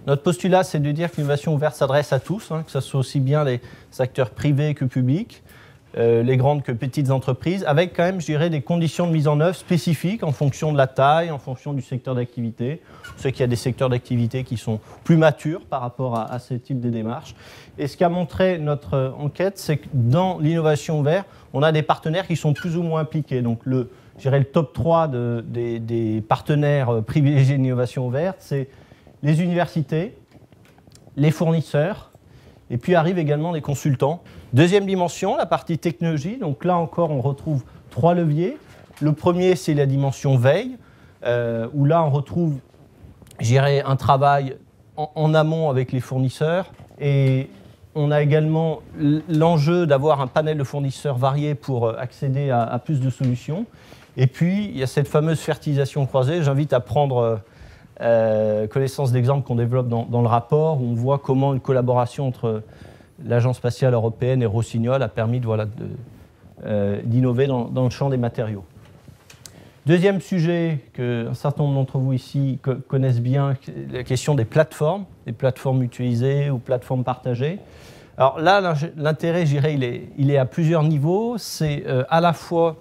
Notre postulat, c'est de dire que l'innovation ouverte s'adresse à tous, que ce soit aussi bien les acteurs privés que publics, les grandes que petites entreprises, avec quand même, je dirais, des conditions de mise en œuvre spécifiques en fonction de la taille, en fonction du secteur d'activité. On sait qu'il y a des secteurs d'activité qui sont plus matures par rapport à ce type de démarches. Et ce qu'a montré notre enquête, c'est que dans l'innovation ouverte, on a des partenaires qui sont plus ou moins impliqués. Donc, je dirais le top 3 des partenaires privilégiés de l'innovation ouverte, c'est les universités, les fournisseurs, et puis arrivent également les consultants. Deuxième dimension, la partie technologie. Donc là encore, on retrouve 3 leviers. Le premier, c'est la dimension veille, où là, on retrouve, je dirais, un travail en amont avec les fournisseurs. Et on a également l'enjeu d'avoir un panel de fournisseurs variés pour accéder à plus de solutions. Et puis, il y a cette fameuse fertilisation croisée. J'invite à prendre connaissance d'exemples qu'on développe dans le rapport, où on voit comment une collaboration entre l'Agence spatiale européenne et Rossignol a permis d'innover dans le champ des matériaux. Deuxième sujet qu'un certain nombre d'entre vous ici connaissent bien, la question des plateformes mutualisées ou plateformes partagées. Alors là, l'intérêt, je dirais, il est à plusieurs niveaux. C'est à la fois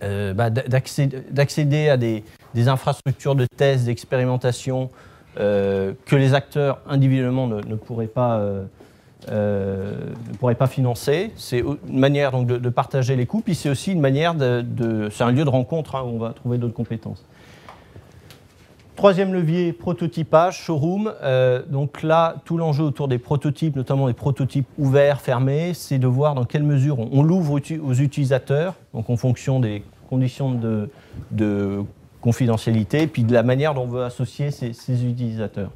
d'accéder à des infrastructures de tests, d'expérimentation que les acteurs individuellement ne pourraient pas financer. C'est une manière donc, de partager les coûts, puis c'est aussi une manière c'est un lieu de rencontre où on va trouver d'autres compétences. Troisième levier, prototypage, showroom. Donc là, tout l'enjeu autour des prototypes, notamment les prototypes ouverts, fermés, c'est de voir dans quelle mesure on l'ouvre aux utilisateurs, donc en fonction des conditions de confidentialité, puis de la manière dont on veut associer ces utilisateurs.